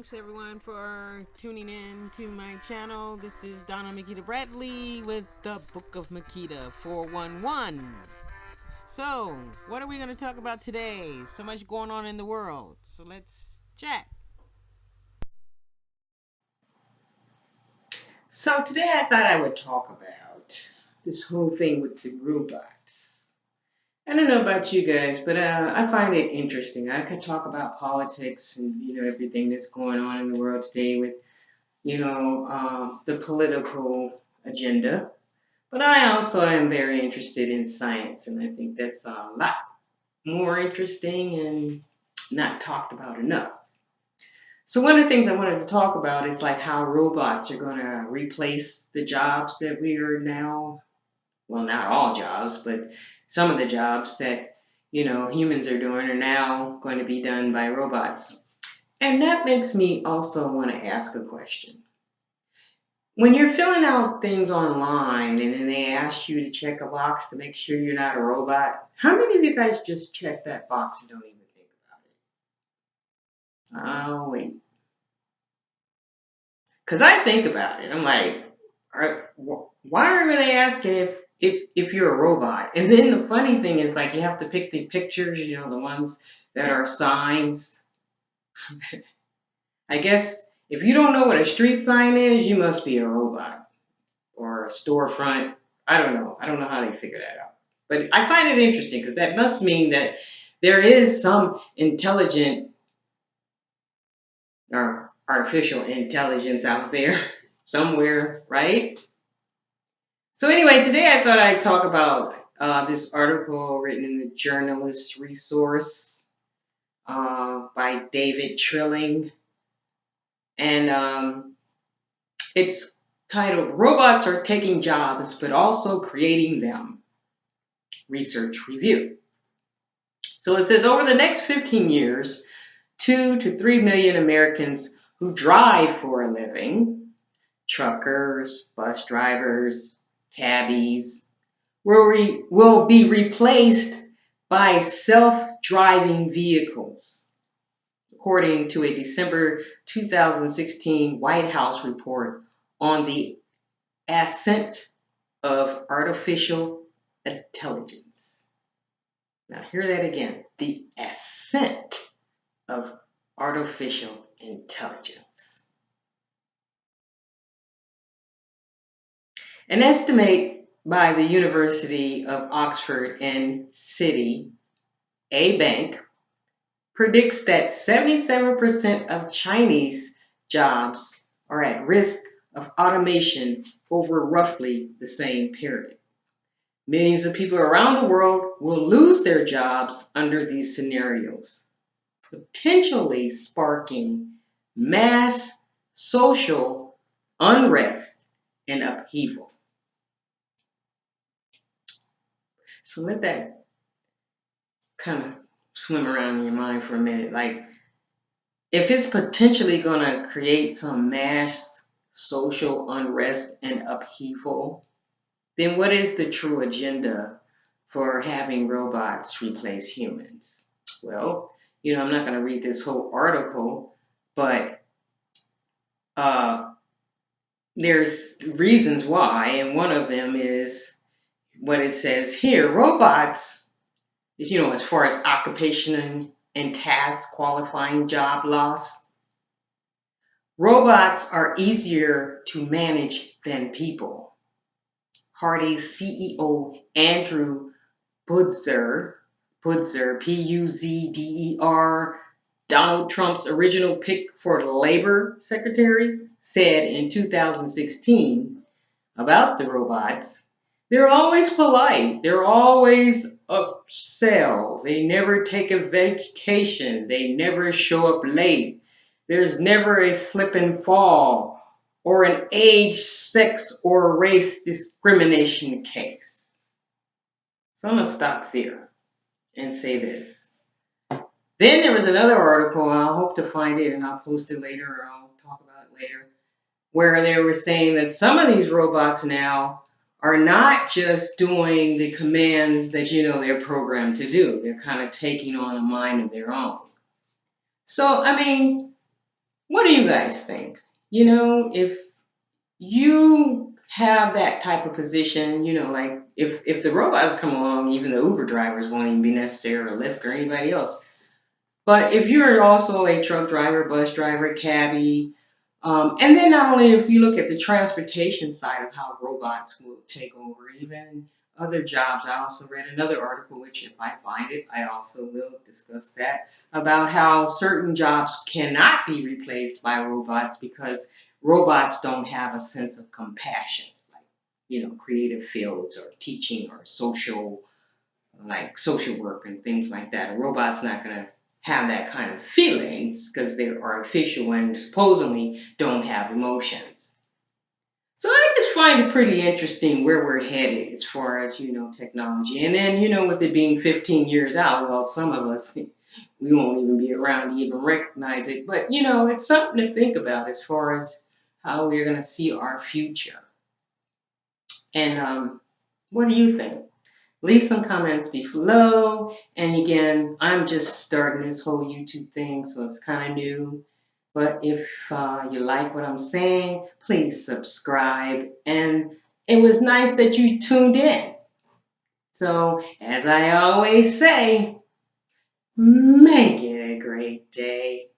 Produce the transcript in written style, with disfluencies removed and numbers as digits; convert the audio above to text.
Thanks everyone for tuning in to my channel. This is Donna Makita Bradley with the Book of Makita 411. So, what are we going to talk about today? So much going on in the world. So let's chat. So today I thought I would talk about this whole thing with the robots. I don't know about you guys, but I find it interesting. I could talk about politics and everything that's going on in the world today with the political agenda. But I also am very interested in science, and I think that's a lot more interesting and not talked about enough. So one of the things I wanted to talk about is like how robots are going to replace the jobs that we are now, well, not all jobs, but some of the jobs that, humans are doing are now going to be done by robots. And that makes me also want to ask a question. When you're filling out things online and then they ask you to check a box to make sure you're not a robot, how many of you guys just check that box and don't even think about it? Oh, wait. Because I think about it. I'm like, why are they asking if you're a robot? And then the funny thing is, like, you have to pick the pictures, the ones that are signs. I guess if you don't know what a street sign is, you must be a robot or a storefront. I don't know. I don't know how they figure that out. But I find it interesting because that must mean that there is some intelligent or artificial intelligence out there somewhere, right? So anyway, today I thought I'd talk about this article written in the Journalist Resource by David Trilling, and it's titled "Robots Are Taking Jobs, but Also Creating Them." Research review. So it says over the next 15 years, 2 to 3 million Americans who drive for a living, truckers, bus drivers, cabbies, will be replaced by self-driving vehicles, according to a December 2016 White House report on the ascent of artificial intelligence. Now, hear that again, the ascent of artificial intelligence. An estimate by the University of Oxford and Citi, a bank, predicts that 77% of Chinese jobs are at risk of automation over roughly the same period. Millions of people around the world will lose their jobs under these scenarios, potentially sparking mass social unrest and upheaval. So let that kind of swim around in your mind for a minute. Like, if it's potentially going to create some mass social unrest and upheaval, then what is the true agenda for having robots replace humans? Well, I'm not going to read this whole article, but there's reasons why, and one of them is what it says here. Robots, as far as occupation and task qualifying job loss, robots are easier to manage than people. Hardee's CEO Andrew Puzder, Puzder, Donald Trump's original pick for the labor secretary, said in 2016 about the robots, they're always polite, they're always upsell, they never take a vacation, they never show up late, there's never a slip and fall or an age, sex, or race discrimination case. So I'm going to stop there and say this. Then there was another article, I'll hope to find it and I'll post it later or I'll talk about it later, where they were saying that some of these robots now are not just doing the commands that they're programmed to do. They're kind of taking on a mind of their own. So, I mean, What do you guys think? If you have that type of position, like if the robots come along, even the Uber drivers won't even be necessary, or Lyft or anybody else. But if you're also a truck driver, bus driver, cabbie, and then not only if you look at the transportation side of how robots will take over, even other jobs. I also read another article, which if I find it, I also will discuss that, about how certain jobs cannot be replaced by robots because robots don't have a sense of compassion, like, creative fields or teaching or social, like social work and things like that. A robot's not going to have that kind of feelings because they're artificial and supposedly don't have emotions. So I just find it pretty interesting where we're headed as far as, technology. And then, with it being 15 years out, well, some of us, we won't even be around to even recognize it. But, it's something to think about as far as how we're going to see our future. And what do you think? Leave some comments below. And again, I'm just starting this whole YouTube thing, so it's kind of new. But if you like what I'm saying, please subscribe. And it was nice that you tuned in. So, as I always say, make it a great day.